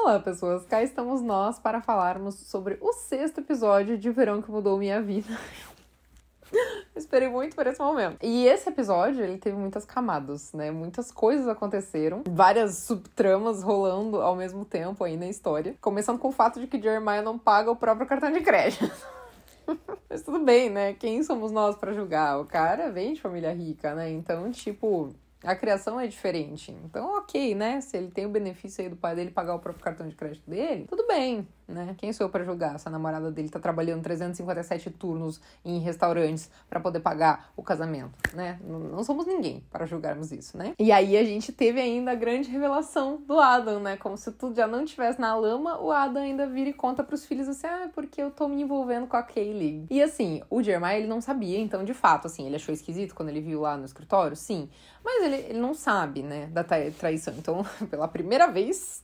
Olá, pessoas! Cá estamos nós para falarmos sobre o 6º episódio de Verão que Mudou Minha Vida. Esperei muito por esse momento. E esse episódio, ele teve muitas camadas, né? Muitas coisas aconteceram, várias subtramas rolando ao mesmo tempo aí na história. Começando com o fato de que Jeremiah não paga o próprio cartão de crédito. Mas tudo bem, né? Quem somos nós pra julgar? O cara vem de família rica, né? Então, tipo, a criação é diferente. Então, ok, né? Se ele tem o benefício aí do pai dele pagar o próprio cartão de crédito dele, tudo bem, né? Quem sou eu pra julgar se a namorada dele tá trabalhando 357 turnos em restaurantes pra poder pagar o casamento, né? Não somos ninguém para julgarmos isso, né? E aí a gente teve ainda a grande revelação do Adam, né? Como se tudo já não estivesse na lama, o Adam ainda vira e conta pros filhos assim, porque eu tô me envolvendo com a Kaylee. E assim, o Jeremiah, ele não sabia, então de fato, assim, ele achou esquisito quando ele viu lá no escritório, sim. Mas ele não sabe, né, da traição. Então, pela primeira vez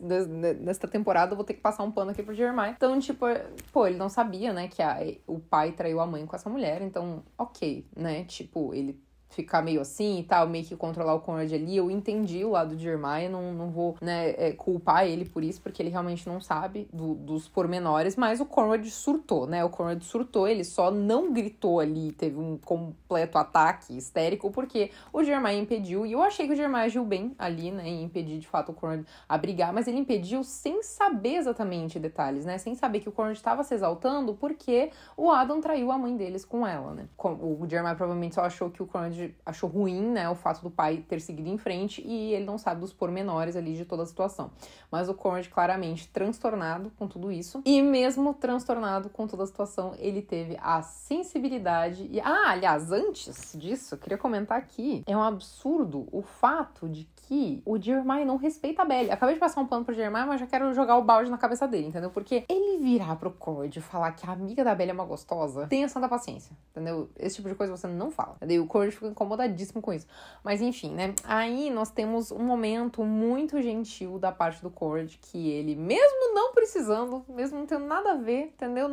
nesta temporada, eu vou ter que passar um pano aqui pro Jeremiah. Então, tipo, ele não sabia, né, que o pai traiu a mãe com essa mulher. Então, ok, né, tipo, ele ficar meio assim e tal, meio que controlar o Conrad ali. Eu entendi o lado de Jeremiah, não vou, né, culpar ele por isso, porque ele realmente não sabe dos pormenores, mas o Conrad surtou, né? O Conrad surtou, ele só não gritou ali, teve um completo ataque histérico, porque o Jeremiah impediu, e eu achei que o Jeremiah agiu bem ali, né, em impedir, de fato, o Conrad a brigar, mas ele impediu sem saber exatamente detalhes, né? Sem saber que o Conrad estava se exaltando porque o Adam traiu a mãe deles com ela, né? O Jeremiah provavelmente só achou que o Conrad achou ruim, né, o fato do pai ter seguido em frente, e ele não sabe dos pormenores ali de toda a situação. Mas o Conrad, claramente transtornado com tudo isso, e mesmo transtornado com toda a situação, ele teve a sensibilidade e... aliás, antes disso, eu queria comentar aqui, é um absurdo o fato de que o Jeremiah não respeita a Belly. Acabei de passar um pano pro Jeremiah, mas já quero jogar o balde na cabeça dele, entendeu? Porque ele virar pro Conrad e falar que a amiga da Belly é uma gostosa, tenha santa paciência, entendeu? Esse tipo de coisa você não fala. Entendeu? O Conrad fica incomodadíssimo com isso. Mas enfim, né? Aí nós temos um momento muito gentil da parte do Conrad, que ele, mesmo não precisando, mesmo não tendo nada a ver, entendeu?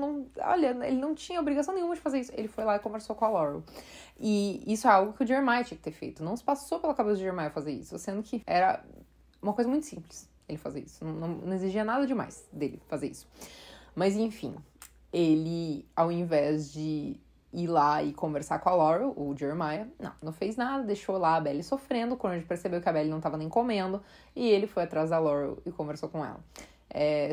Ele não tinha obrigação nenhuma de fazer isso. Ele foi lá e conversou com a Laurel. E isso é algo que o Jeremiah tinha que ter feito. Não se passou pela cabeça do Jeremiah fazer isso, sendo que era uma coisa muito simples ele fazer isso. Não exigia nada demais dele fazer isso. Mas enfim, ele, ao invés de ir lá e conversar com a Laurel, o Jeremiah, não fez nada, deixou lá a Belly sofrendo. Quando a gente percebeu que a Belly não tava nem comendo, e ele foi atrás da Laurel e conversou com ela.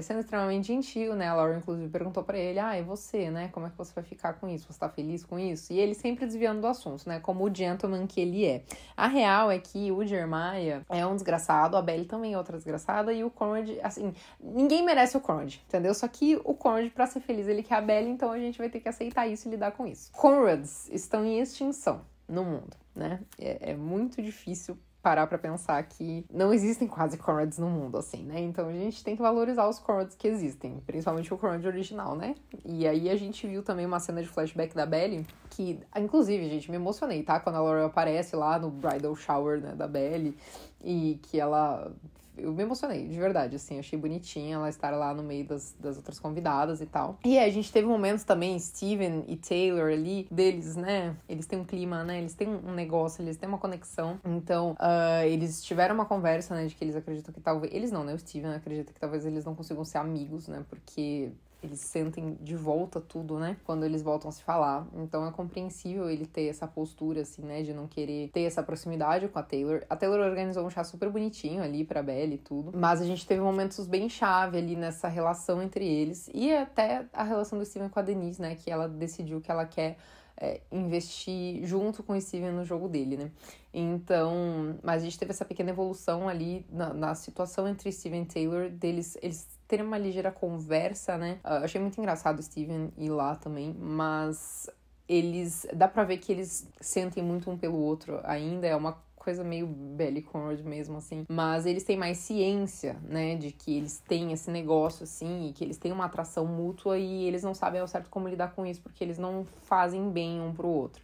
Sendo extremamente gentil, né? A Laura, inclusive, perguntou pra ele, e você, né? Como é que você vai ficar com isso? Você tá feliz com isso? E ele sempre desviando do assunto, né? Como o gentleman que ele é. A real é que o Jeremiah é um desgraçado, a Belly também é outra desgraçada, e o Conrad, assim, ninguém merece o Conrad, entendeu? Só que o Conrad, pra ser feliz, ele quer a Belly, então a gente vai ter que aceitar isso e lidar com isso. Conrads estão em extinção no mundo, né? É muito difícil parar pra pensar que não existem quase Conrads no mundo, assim, né? Então a gente tem que valorizar os Conrads que existem, principalmente o Conrad original, né? E aí a gente viu também uma cena de flashback da Belly, que, inclusive, gente, me emocionei, tá? Quando a Laura aparece lá no bridal shower, né, da Belly, e que ela... Eu me emocionei, de verdade, assim, achei bonitinha ela estar lá no meio das outras convidadas e tal. E aí, a gente teve momentos também, Steven e Taylor ali, deles, né, eles têm um clima, né, eles têm um negócio, eles têm uma conexão. Então, eles tiveram uma conversa, né, de que eles acreditam que talvez... Eles não, né, o Steven acredita que talvez eles não consigam ser amigos, né, porque... eles sentem de volta tudo, né? Quando eles voltam a se falar. Então é compreensível ele ter essa postura, assim, né? De não querer ter essa proximidade com a Taylor. A Taylor organizou um chá super bonitinho ali pra Belly e tudo. Mas a gente teve momentos bem chave ali nessa relação entre eles. E até a relação do Steven com a Denise, né? Que ela decidiu que ela quer investir junto com o Steven no jogo dele, né? Então, mas a gente teve essa pequena evolução ali na situação entre Steven e Taylor, eles terem uma ligeira conversa, né? Achei muito engraçado o Steven ir lá também, mas dá pra ver que eles sentem muito um pelo outro ainda, é uma coisa meio Belly Conrad mesmo, assim. Mas eles têm mais ciência, né, de que eles têm esse negócio, assim, e que eles têm uma atração mútua e eles não sabem ao certo como lidar com isso, porque eles não fazem bem um pro outro.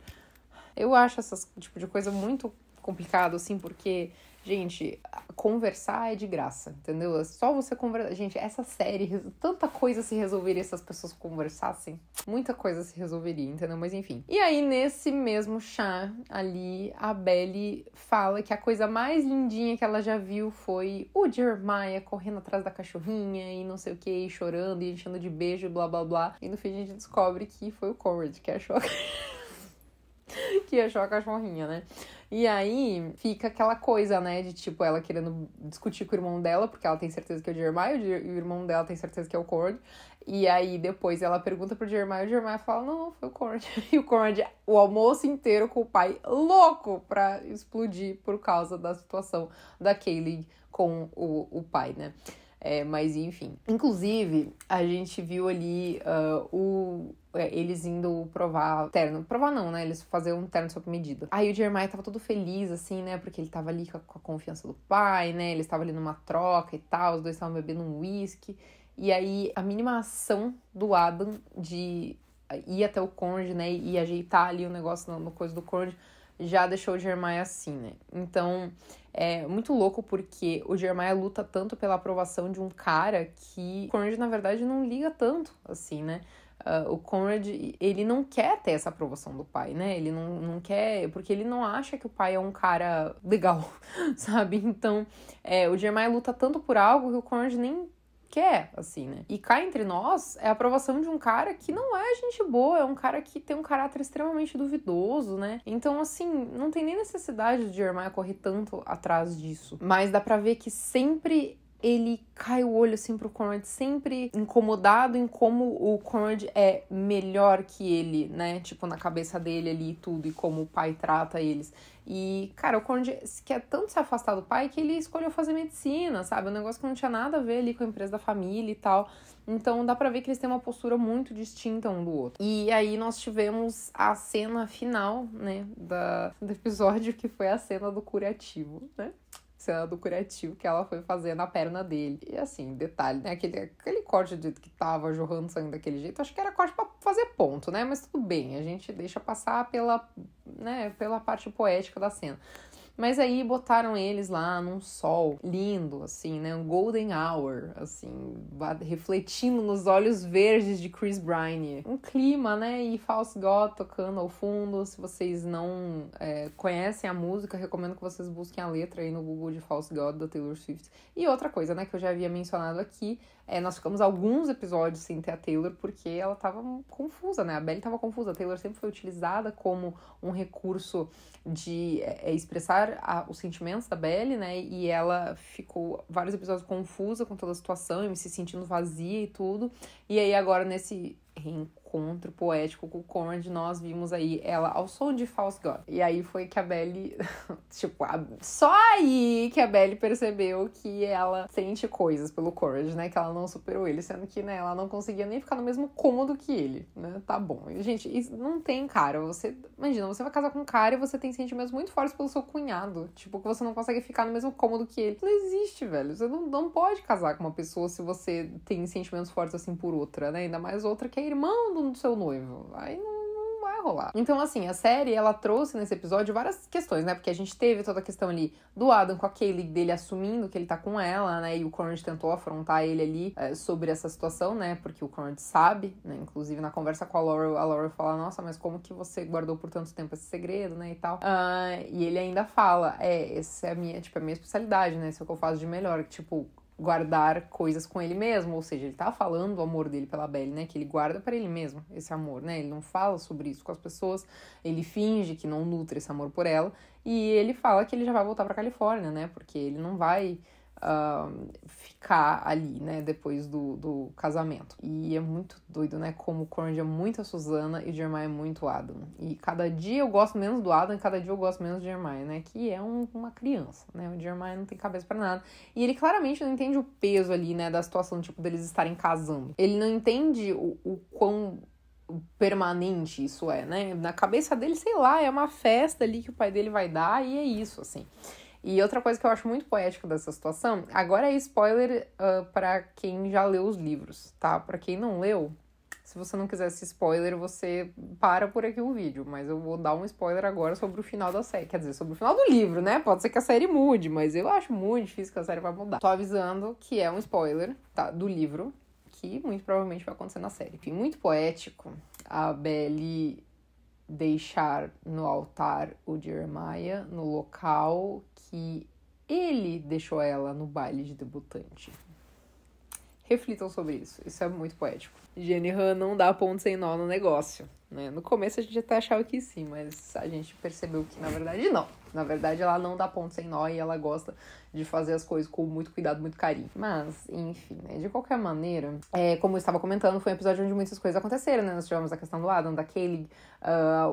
Eu acho esse tipo de coisa muito complicado, assim, porque gente, conversar é de graça, entendeu? É só você conversar. Gente, essa série, tanta coisa se resolveria se as pessoas conversassem. Muita coisa se resolveria, entendeu? Mas enfim. E aí, nesse mesmo chá ali, a Belly fala que a coisa mais lindinha que ela já viu foi o Jeremiah correndo atrás da cachorrinha e não sei o que, chorando e enchendo de beijo, blá blá blá. E no fim a gente descobre que foi o Conrad que achou a cachorrinha, né? E aí fica aquela coisa, né, de tipo, ela querendo discutir com o irmão dela, porque ela tem certeza que é o Jeremiah, e o irmão dela tem certeza que é o Conrad. E aí depois ela pergunta pro Jeremiah, e o Jeremiah fala, não, foi o Conrad. E o Conrad, o almoço inteiro com o pai louco pra explodir por causa da situação da Kaylee com o pai, né? Mas enfim. Inclusive, a gente viu ali eles indo provar terno. Provar não, né? Eles faziam um terno sob medida. Aí o Jeremiah tava todo feliz, assim, né? Porque ele tava ali com a confiança do pai, né? Eles estavam ali numa troca e tal. Os dois estavam bebendo um whisky. E aí, a mínima ação do Adam de ir até o Conrad, né? E ajeitar ali o negócio no coisa do Conrad já deixou o Jeremiah assim, né? Então, é muito louco porque o Jeremiah luta tanto pela aprovação de um cara que o Conrad, na verdade, não liga tanto, assim, né? O Conrad, ele não quer ter essa aprovação do pai, né? Ele não quer, porque ele não acha que o pai é um cara legal, sabe? Então, o Jeremiah luta tanto por algo que o Conrad nem quer, assim, né? E cá entre nós, é a aprovação de um cara que não é gente boa, é um cara que tem um caráter extremamente duvidoso, né? Então, assim, não tem nem necessidade de Jeremiah correr tanto atrás disso. Mas dá pra ver que sempre ele cai o olho, assim, pro Conrad, sempre incomodado em como o Conrad é melhor que ele, né? Tipo, na cabeça dele ali e tudo, e como o pai trata eles. E, cara, o Conrad quer tanto se afastar do pai que ele escolheu fazer medicina, sabe? Um negócio que não tinha nada a ver ali com a empresa da família e tal. Então, dá pra ver que eles têm uma postura muito distinta um do outro. E aí, nós tivemos a cena final, né, do episódio, que foi a cena do curativo, né? Cena do curativo que ela foi fazer na perna dele. E assim, detalhe, né? Aquele corte do jeito que tava jorrando sangue daquele jeito, acho que era corte pra fazer ponto, né? Mas tudo bem, a gente deixa passar pela parte poética da cena. Mas aí botaram eles lá num sol lindo, assim, né? Um golden hour, assim, refletindo nos olhos verdes de Chris Bryne. Um clima, né? E False God tocando ao fundo. Se vocês não conhecem a música, recomendo que vocês busquem a letra aí no Google de False God, da Taylor Swift. E outra coisa, né? Que eu já havia mencionado aqui, nós ficamos alguns episódios sem ter a Taylor porque ela tava confusa, né? A Belly tava confusa. A Taylor sempre foi utilizada como um recurso de expressar os sentimentos da Belly, né? E ela ficou vários episódios confusa com toda a situação e se sentindo vazia e tudo. E aí agora nesse reencontro poético com o Conrad, nós vimos aí ela ao som de False God. E aí foi que a Belly, tipo, só aí que a Belly percebeu que ela sente coisas pelo Conrad, né? Que ela não superou ele, sendo que, né, ela não conseguia nem ficar no mesmo cômodo que ele, né? Tá bom. E, gente, isso não tem cara. Imagina, você vai casar com um cara e você tem sentimentos muito fortes pelo seu cunhado. Tipo, que você não consegue ficar no mesmo cômodo que ele. Não existe, velho. Você não pode casar com uma pessoa se você tem sentimentos fortes assim por outra, né? Ainda mais outra que é irmão do seu noivo. Aí não vai rolar. Então, assim, a série, ela trouxe nesse episódio várias questões, né? Porque a gente teve toda a questão ali do Adam com a Kaylee, dele assumindo que ele tá com ela, né? E o Conrad tentou afrontar ele ali sobre essa situação, né? Porque o Conrad sabe, né? Inclusive, na conversa com a Laurel fala, nossa, mas como que você guardou por tanto tempo esse segredo, né? E tal. E ele ainda fala, essa é a minha especialidade, né? Isso é o que eu faço de melhor. Tipo, guardar coisas com ele mesmo, ou seja, ele tá falando do amor dele pela Belly, né, que ele guarda para ele mesmo, esse amor, né, ele não fala sobre isso com as pessoas, ele finge que não nutre esse amor por ela, e ele fala que ele já vai voltar pra Califórnia, né, porque ele não vai ficar ali, né, depois do casamento. E é muito doido, né, como o Conrad é muito a Susana e o Jeremiah é muito o Adam. E cada dia eu gosto menos do Adam e cada dia eu gosto menos do Jeremiah, né, que é uma criança, né, o Jeremiah não tem cabeça pra nada. E ele claramente não entende o peso ali, né, da situação, tipo, deles estarem casando. Ele não entende o quão permanente isso é, né, na cabeça dele, sei lá, é uma festa ali que o pai dele vai dar e é isso, assim. E outra coisa que eu acho muito poética dessa situação, agora é spoiler pra quem já leu os livros, tá? Pra quem não leu, Se você não quiser esse spoiler, você para por aqui o vídeo. Mas eu vou dar um spoiler agora sobre o final da série. Quer dizer, sobre o final do livro, né? Pode ser que a série mude, mas eu acho muito difícil que a série vai mudar. Tô avisando que é um spoiler, tá? Do livro, que muito provavelmente vai acontecer na série. Enfim, muito poético. A Belly deixar no altar o Jeremiah no local que ele deixou ela no baile de debutante. Reflitam sobre isso. Isso é muito poético. Jenny Han não dá ponto sem nó no negócio, né? No começo a gente até achava que sim, mas a gente percebeu que na verdade não. Na verdade ela não dá ponto sem nó e ela gosta de fazer as coisas com muito cuidado, muito carinho. Mas, enfim, né? De qualquer maneira, como eu estava comentando, foi um episódio onde muitas coisas aconteceram, né? Nós tivemos a questão do Adam, da Kaylee,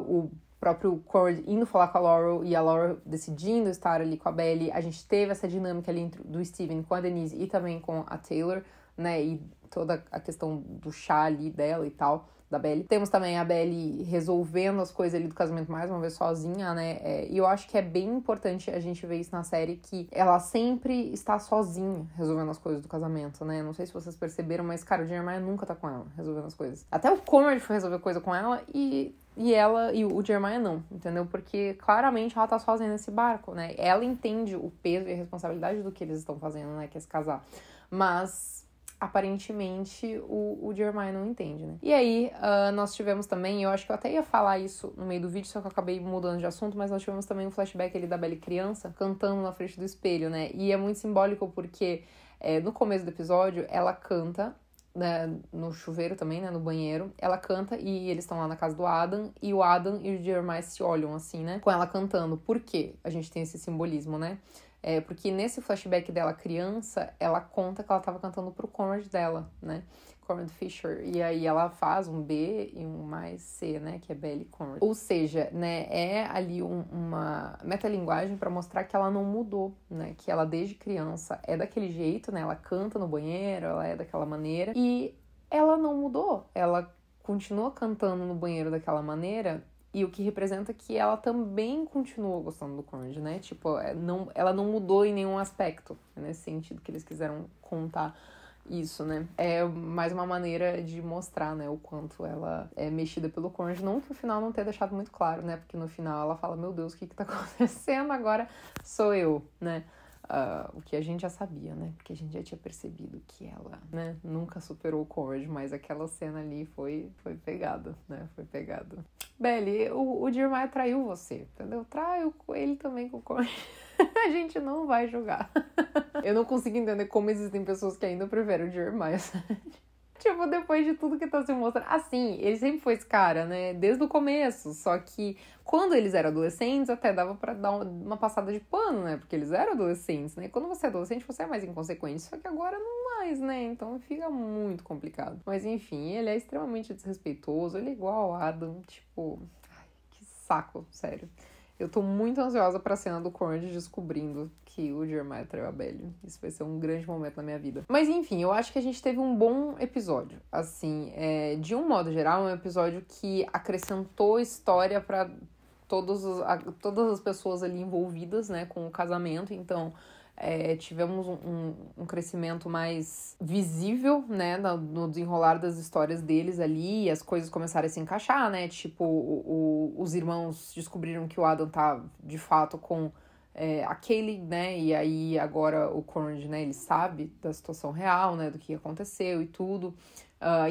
o próprio Cord indo falar com a Laurel e a Laurel decidindo estar ali com a Belly. A gente teve essa dinâmica ali do Steven com a Denise e também com a Taylor, né, e toda a questão do chá ali dela e tal, da Belly. Temos também a Belly resolvendo as coisas ali do casamento mais uma vez sozinha, né, e eu acho que é bem importante a gente ver isso na série, que ela sempre está sozinha resolvendo as coisas do casamento, né, não sei se vocês perceberam, mas, cara, o Jeremiah nunca tá com ela resolvendo as coisas. Até o Conrad foi resolver coisa com ela e o Jeremiah não, entendeu? Porque claramente ela tá sozinha nesse barco, né, ela entende o peso e a responsabilidade do que eles estão fazendo, né, que é se casar, mas aparentemente o Jeremiah não entende, né? E aí, nós tivemos também, eu acho que eu até ia falar isso no meio do vídeo, só que eu acabei mudando de assunto, mas nós tivemos também um flashback ali da Belly criança, cantando na frente do espelho, né? E é muito simbólico porque no começo do episódio, ela canta, né, no chuveiro também, né, no banheiro, ela canta e eles estão lá na casa do Adam, e o Adam e o Jeremiah se olham assim, né, com ela cantando. Por quê? A gente tem esse simbolismo, né? Porque nesse flashback dela criança, ela conta que ela tava cantando pro Conrad dela, né? Conrad Fisher. E aí ela faz um B e um mais C, né? Que é Belly Conrad. Ou seja, né? É ali uma metalinguagem para mostrar que ela não mudou, né? Que ela desde criança é daquele jeito, né? Ela canta no banheiro, ela é daquela maneira. E ela não mudou. Ela continua cantando no banheiro daquela maneira. E o que representa que ela também continua gostando do Conrad, né? Tipo, ela não mudou em nenhum aspecto. É nesse sentido que eles quiseram contar isso, né? É mais uma maneira de mostrar, né? O quanto ela é mexida pelo Conrad. Não que o final não tenha deixado muito claro, né? Porque no final ela fala, meu Deus, o que tá acontecendo? Agora sou eu, né? O que a gente já sabia, né? Porque a gente já tinha percebido que ela, né, nunca superou o Conrad, mas aquela cena ali foi pegada, né? Foi pegada. Belly, o Jeremiah traiu você, entendeu? Traiu ele também com o Conrad. A gente não vai julgar. Eu não consigo entender como existem pessoas que ainda preferem o Jeremiah. Tipo, depois de tudo que tá se mostrando. Assim, ele sempre foi esse cara, né? Desde o começo. Só que quando eles eram adolescentes, até dava pra dar uma passada de pano, né? Porque eles eram adolescentes, né? Quando você é adolescente, você é mais inconsequente. Só que agora não mais, né? Então fica muito complicado. Mas enfim, ele é extremamente desrespeitoso. Ele é igual ao Adam. Tipo, ai, que saco, sério. Eu tô muito ansiosa pra cena do Conrad descobrindo que o Jeremiah traiu a Belly. Isso vai ser um grande momento na minha vida. Mas enfim, eu acho que a gente teve um bom episódio. Assim, de um modo geral, é um episódio que acrescentou história pra todas as pessoas ali envolvidas, né, com o casamento. Então, tivemos um crescimento mais visível, né, no desenrolar das histórias deles ali, e as coisas começaram a se encaixar, né, tipo, os irmãos descobriram que o Adam tá, de fato, com a Kaylee, né, e aí agora o Conrad, né, ele sabe da situação real, né, do que aconteceu e tudo.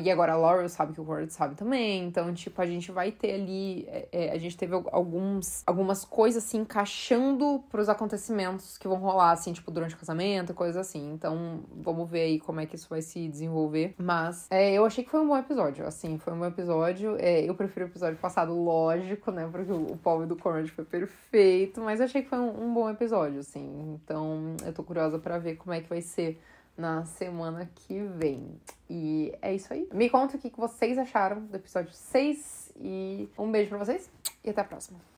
E agora a Laurel sabe que o Conrad sabe também. Então, tipo, a gente vai ter ali... a gente teve algumas coisas, assim, encaixando pros acontecimentos que vão rolar, assim, tipo, durante o casamento, coisas assim. Então, vamos ver aí como é que isso vai se desenvolver. Mas, eu achei que foi um bom episódio, assim, foi um bom episódio. Eu prefiro o episódio passado, lógico, né, porque o pobre do Conrad foi perfeito. Mas eu achei que foi um bom episódio, assim. Então, eu tô curiosa pra ver como é que vai ser na semana que vem. E é isso aí. Me conta o que vocês acharam do episódio 6 e um beijo pra vocês e até a próxima.